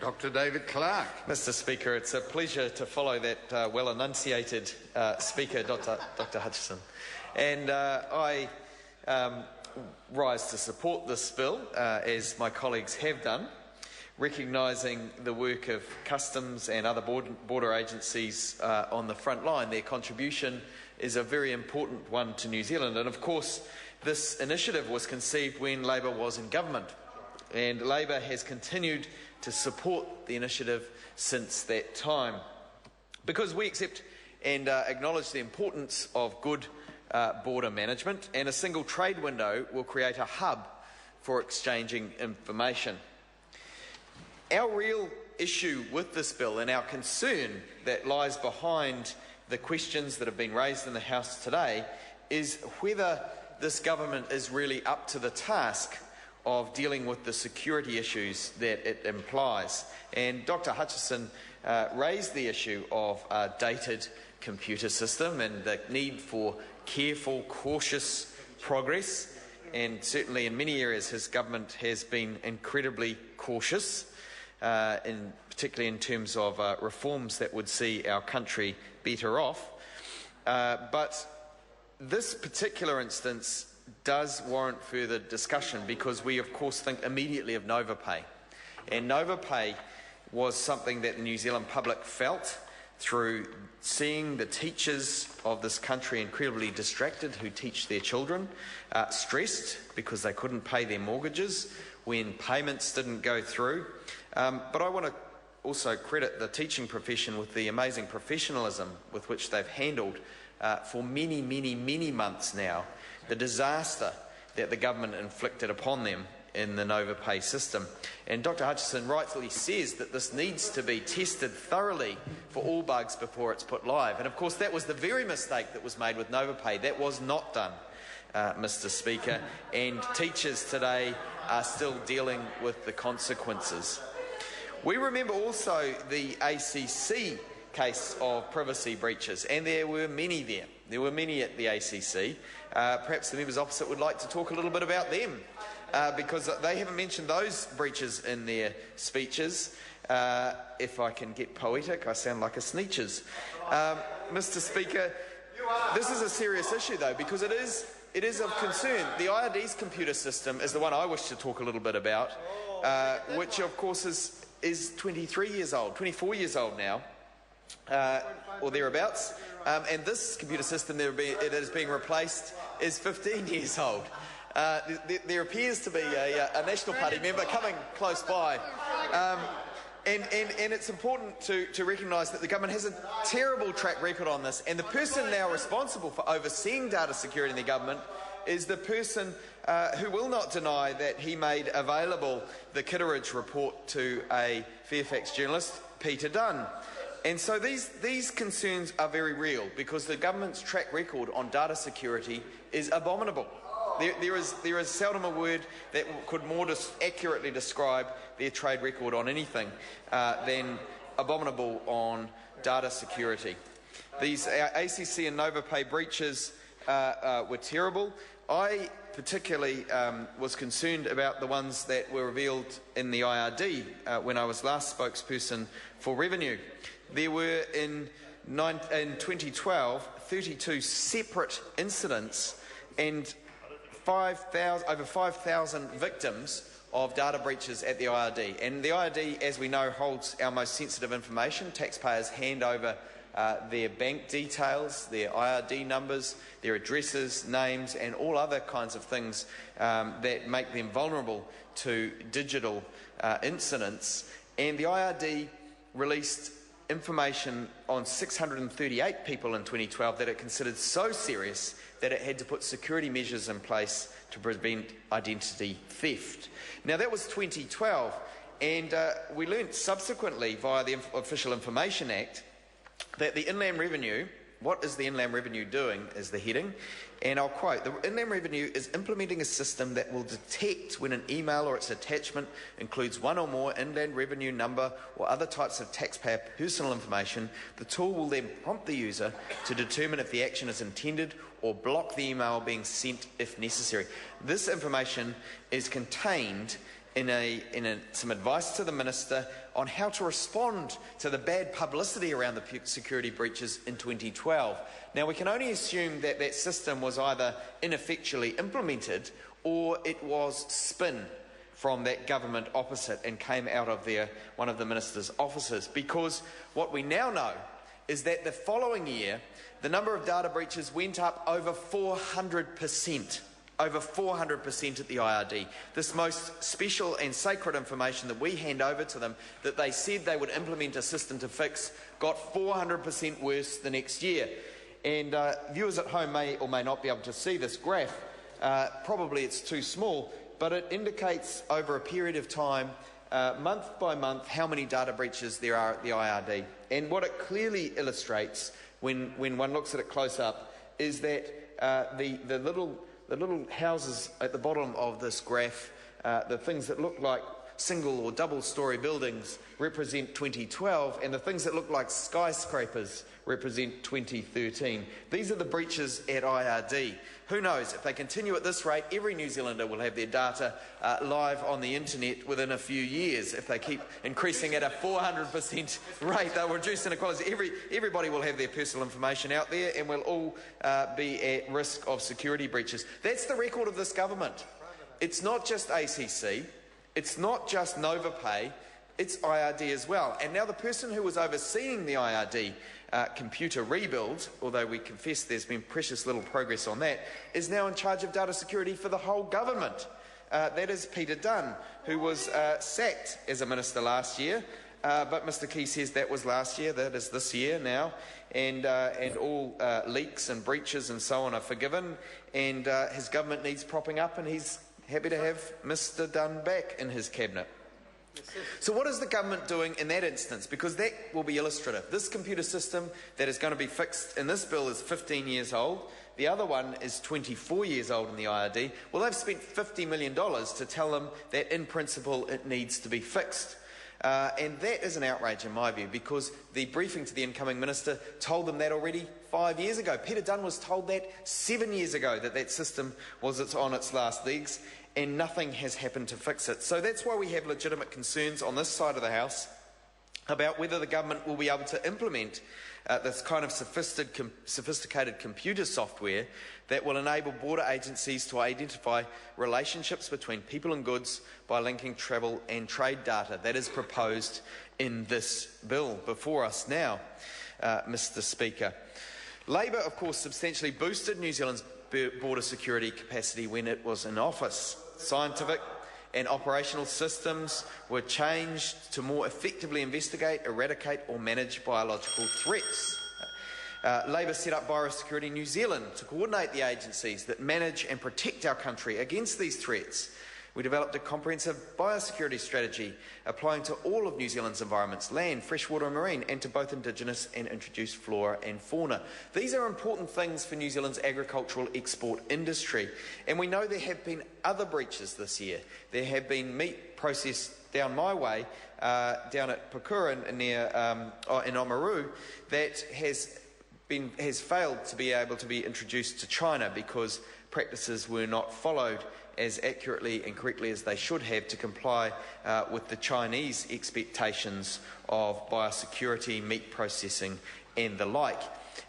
Dr. David Clark. Mr. Speaker, it's a pleasure to follow that well-enunciated Speaker, Dr. Hutchison. And I rise to support this bill, as my colleagues have done, recognising the work of customs and other border agencies on the front line. Their contribution is a very important one to New Zealand. And of course, this initiative was conceived when Labor was in government. And Labor has continued to support the initiative since that time, because we accept and acknowledge the importance of good border management, and a single trade window will create a hub for exchanging information. Our real issue with this bill, and our concern that lies behind the questions that have been raised in the House today, is whether this government is really up to the task of dealing with the security issues that it implies. And Dr. Hutchison raised the issue of a dated computer system and the need for careful, cautious progress. And certainly in many areas his government has been incredibly cautious, particularly in terms of reforms that would see our country better off. But this particular instance does warrant further discussion, because we of course think immediately of NovaPay. And NovaPay was something that the New Zealand public felt through seeing the teachers of this country incredibly distracted who teach their children, stressed because they couldn't pay their mortgages when payments didn't go through. But I want to also credit the teaching profession with the amazing professionalism with which they've handled for many, many, many months now the disaster that the government inflicted upon them in the NovaPay system. And Dr. Hutchison rightly says that this needs to be tested thoroughly for all bugs before it's put live. And of course that was the very mistake that was made with NovaPay. That was not done, Mr. Speaker, and teachers today are still dealing with the consequences. We remember also the ACC case of privacy breaches, and there were many there. There were many at the ACC. Perhaps the members opposite would like to talk a little bit about them, because they haven't mentioned those breaches in their speeches. If I can get poetic, I sound like a Sneetches. Mr. Speaker, this is a serious issue though, because it is of concern. The IRD's computer system is the one I wish to talk a little bit about, which of course is 23 years old, 24 years old now, or thereabouts. And this computer system that it is being replaced is 15 years old. There appears to be a National Party member coming close by. And it's important to recognise that the government has a terrible track record on this, and the person now responsible for overseeing data security in the government is the person who will not deny that he made available the Kitteridge report to a Fairfax journalist, Peter Dunn. And so these concerns are very real, because the government's track record on data security is abominable. There is seldom a word that could more accurately describe their trade record on anything than abominable on data security. These ACC and NovaPay breaches were terrible. I particularly was concerned about the ones that were revealed in the IRD when I was last spokesperson for revenue. There were in 2012 32 separate incidents and over 5,000 victims of data breaches at the IRD. And the IRD, as we know, holds our most sensitive information. Taxpayers hand over their bank details, their IRD numbers, their addresses, names, and all other kinds of things that make them vulnerable to digital incidents. And the IRD released information on 638 people in 2012 that it considered so serious that it had to put security measures in place to prevent identity theft. Now that was 2012, and we learnt subsequently via the Official Information Act that the Inland Revenue, what is the Inland Revenue doing, is the heading, and I'll quote, the Inland Revenue is implementing a system that will detect when an email or its attachment includes one or more Inland Revenue number or other types of taxpayer personal information. The tool will then prompt the user to determine if the action is intended or block the email being sent if necessary. This information is contained some advice to the Minister on how to respond to the bad publicity around the security breaches in 2012. Now, we can only assume that that system was either ineffectually implemented or it was spin from that government opposite and came out of one of the Minister's offices, because what we now know is that the following year, the number of data breaches went up over 400%. Over 400% at the IRD. This most special and sacred information that we hand over to them, that they said they would implement a system to fix, got 400% worse the next year. And viewers at home may or may not be able to see this graph. Probably it's too small, but it indicates over a period of time, month by month, how many data breaches there are at the IRD. And what it clearly illustrates, when one looks at it close up, is that the little houses at the bottom of this graph, the things that look like single or double story buildings, represent 2012, and the things that look like skyscrapers represent 2013. These are the breaches at IRD. Who knows, if they continue at this rate, every New Zealander will have their data live on the internet within a few years. If they keep increasing at a 400% rate, they'll reduce inequality. Everybody will have their personal information out there, and we'll all be at risk of security breaches. That's the record of this government. It's not just ACC, it's not just NovaPay, it's IRD as well. And now the person who was overseeing the IRD computer rebuild, although we confess there's been precious little progress on that, is now in charge of data security for the whole government. That is Peter Dunn, who was sacked as a minister last year, but Mr Key says that was last year, that is this year now, and all leaks and breaches and so on are forgiven, and his government needs propping up, and he's happy to have Mr Dunn back in his cabinet. So what is the government doing in that instance? Because that will be illustrative. This computer system that is going to be fixed in this bill is 15 years old. The other one is 24 years old in the IRD. Well, they've spent $50 million to tell them that in principle it needs to be fixed. And that is an outrage in my view, because the briefing to the incoming minister told them that already 5 years ago. Peter Dunn was told that 7 years ago, that that system was on its last legs, and nothing has happened to fix it. So that's why we have legitimate concerns on this side of the House about whether the government will be able to implement this kind of sophisticated computer software that will enable border agencies to identify relationships between people and goods by linking travel and trade data. That is proposed in this bill before us now, Mr Speaker. Labor, of course, substantially boosted New Zealand's border security capacity when it was in office. Scientific and operational systems were changed to more effectively investigate, eradicate or manage biological threats. Labor set up Biosecurity New Zealand to coordinate the agencies that manage and protect our country against these threats. We developed a comprehensive biosecurity strategy applying to all of New Zealand's environments, land, freshwater and marine, and to both Indigenous and introduced flora and fauna. These are important things for New Zealand's agricultural export industry. And we know there have been other breaches this year. There have been meat processed down my way, down at Pukura near in Oamaru, that has failed to be able to be introduced to China because practices were not followed as accurately and correctly as they should have to comply with the Chinese expectations of biosecurity, meat processing and the like.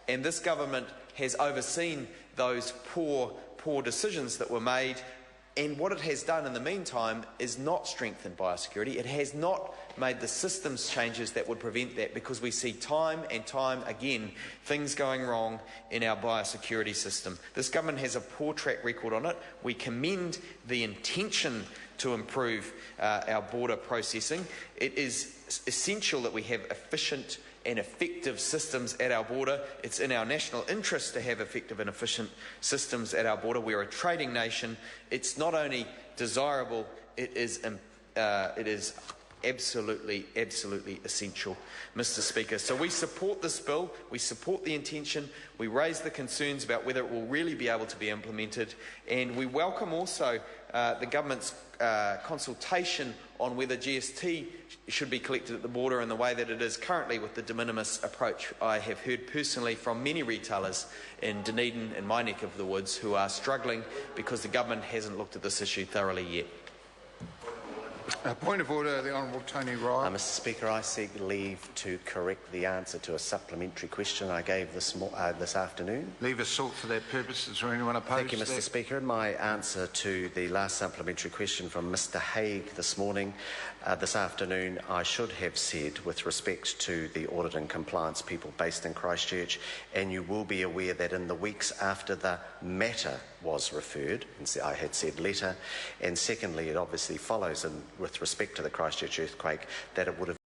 And this government has overseen those poor decisions that were made, and what it has done in the meantime is not strengthen biosecurity. It has not made the systems changes that would prevent that, because we see time and time again things going wrong in our biosecurity system. This government has a poor track record on it. We commend the intention to improve our border processing. It is essential that we have efficient and effective systems at our border. It's in our national interest to have effective and efficient systems at our border. We're a trading nation. It's not only desirable, it is absolutely essential, Mr Speaker. So we support this bill, we support the intention, we raise the concerns about whether it will really be able to be implemented, and we welcome also the government's consultation on whether GST should be collected at the border in the way that it is currently with the de minimis approach. I have heard personally from many retailers in Dunedin, in my neck of the woods, who are struggling because the government hasn't looked at this issue thoroughly yet. Point of order, the Honourable Tony Ryle. Mr Speaker, I seek leave to correct the answer to a supplementary question I gave this afternoon. Leave is sought for that purpose. Is there anyone opposed? Thank you, Mr Speaker. In my answer to the last supplementary question from Mr Haig this afternoon, I should have said, with respect to the audit and compliance people based in Christchurch, and you will be aware that in the weeks after the matter was referred, and I had said letter, and secondly, it obviously follows with respect to the Christchurch earthquake that it would have